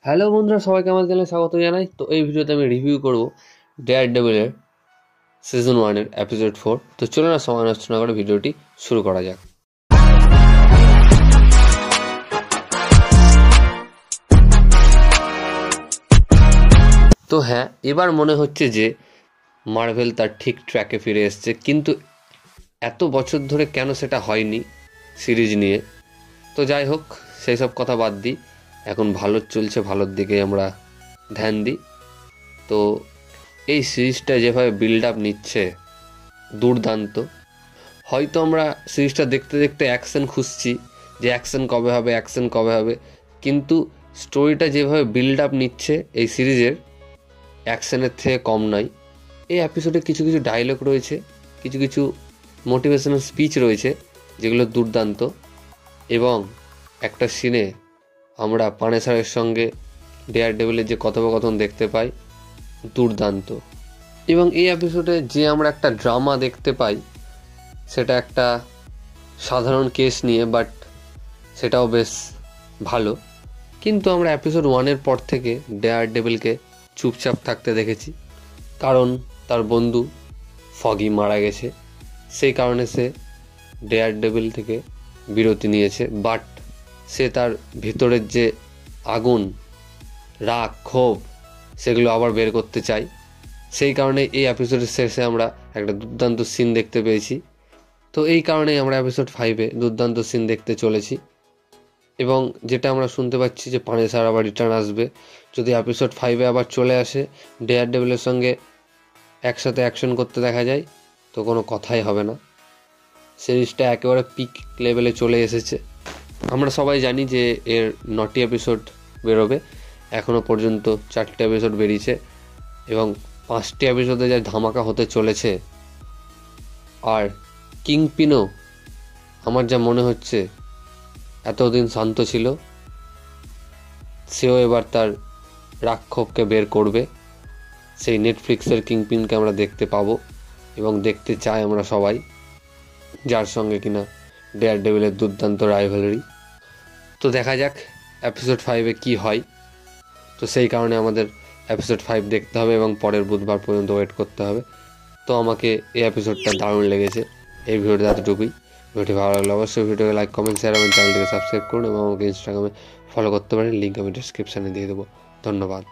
Hello বন্ধুরা, সবাইকে আমার চ্যানেলে স্বাগত জানাই। তো এই ভিডিওতে আমি রিভিউ করব ডেয়ার ডেভিলের সিজন 1-এর এপিসোড 4। তো চলো না সময় নষ্ট না করে ভিডিওটি শুরু করা যাক। তো হ্যাঁ, এবার মনে হচ্ছে যে মার্ভেল তার ঠিক ট্র্যাকে ফিরে এসছে, কিন্তু এত বছর ধরে কেন সেটা হয়নি সিরিজ নিয়ে। তো যাই হোক, সেই সব কথা বাদ দিই। এখন ভালো চলছে, ভালোর দিকে আমরা ধ্যান দিই। তো এই সিরিজটা যেভাবে বিল্ড আপ নিচ্ছে দুর্দান্ত। হয়তো আমরা সিরিজটা দেখতে দেখতে অ্যাকশন খুঁজছি, যে অ্যাকশন কবে হবে, কিন্তু স্টোরিটা যেভাবে বিল্ড আপ নিচ্ছে এই সিরিজের, অ্যাকশনের থেকে কম নয়। এই এপিসোডে কিছু কিছু ডায়লগ রয়েছে, কিছু কিছু মোটিভেশনাল স্পিচ রয়েছে যেগুলো দুর্দান্ত। এবং একটা সিনে আমরা পানেসারের সঙ্গে ডেয়ার ডেভিলের যে কথোপকথন দেখতে পাই, দুর্দান্ত। এবং এই এপিসোডে যে আমরা একটা ড্রামা দেখতে পাই, সেটা একটা সাধারণ কেস নিয়ে, বাট সেটাও বেশ ভালো। কিন্তু আমরা এপিসোড 1-এর পর থেকে ডেয়ার ডেভিলকে চুপচাপ থাকতে দেখেছি, কারণ তার বন্ধু ফগি মারা গেছে। সেই কারণে সে ডেয়ার ডেভিল থেকে বিরতি নিয়েছে। বাট সে তার ভিতরের যে আগুন, রাগ, ক্ষোভ, সেগুলো আবার বের করতে চায়। সেই কারণে এই এপিসোডের শেষে আমরা একটা দুর্দান্ত সিন দেখতে পেয়েছি। তো এই কারণেই আমরা এপিসোড 5-এ দুর্দান্ত সিন দেখতে চলেছি। এবং যেটা আমরা শুনতে পাচ্ছি যে পানেসার আবার রিটার্ন আসবে। যদি এপিসোড 5-এ আবার চলে আসে, ডেয়ার ডেভিলের সঙ্গে একসাথে অ্যাকশন করতে দেখা যায়, তো কোনো কথাই হবে না। সিরিজটা একেবারে পিক লেভেলে চলে এসেছে। আমরা সবাই জানি যে এর 9টি এপিসোড বেরোবে। এখনও পর্যন্ত 4টে এপিসোড বেরিয়েছে এবং 5টি এপিসোডে যা ধামাকা হতে চলেছে। আর কিংপিনও আমার যা মনে হচ্ছে এতদিন শান্ত ছিল, সেও এবার তার রাক্ষসকে বের করবে। সেই নেটফ্লিক্সের কিংপিনকে আমরা দেখতে পাবো এবং দেখতে চাই আমরা সবাই, যার সঙ্গে কিনা ডেয়ার ডেভিলের দুর্দান্ত রাইভালরি। তো দেখা যাক এপিসোড 5-এ কী হয়। তো সেই কারণে আমাদের এপিসোড 5 দেখতে হবে এবং পরের বুধবার পর্যন্ত ওয়েট করতে হবে। তো আমাকে এই এপিসোডটা দারুণ লেগেছে। এই ভিডিওটা এতটুকুই। ভিডিওটি ভালো লাগলে অবশ্যই ভিডিওকে লাইক, কমেন্ট, শেয়ার এবং চ্যানেলটিকে সাবস্ক্রাইব করুন এবং আমাকে ইনস্টাগ্রামে ফলো করতে পারেন। লিঙ্ক আমি ডিসক্রিপশানে দিয়ে দেবো। ধন্যবাদ।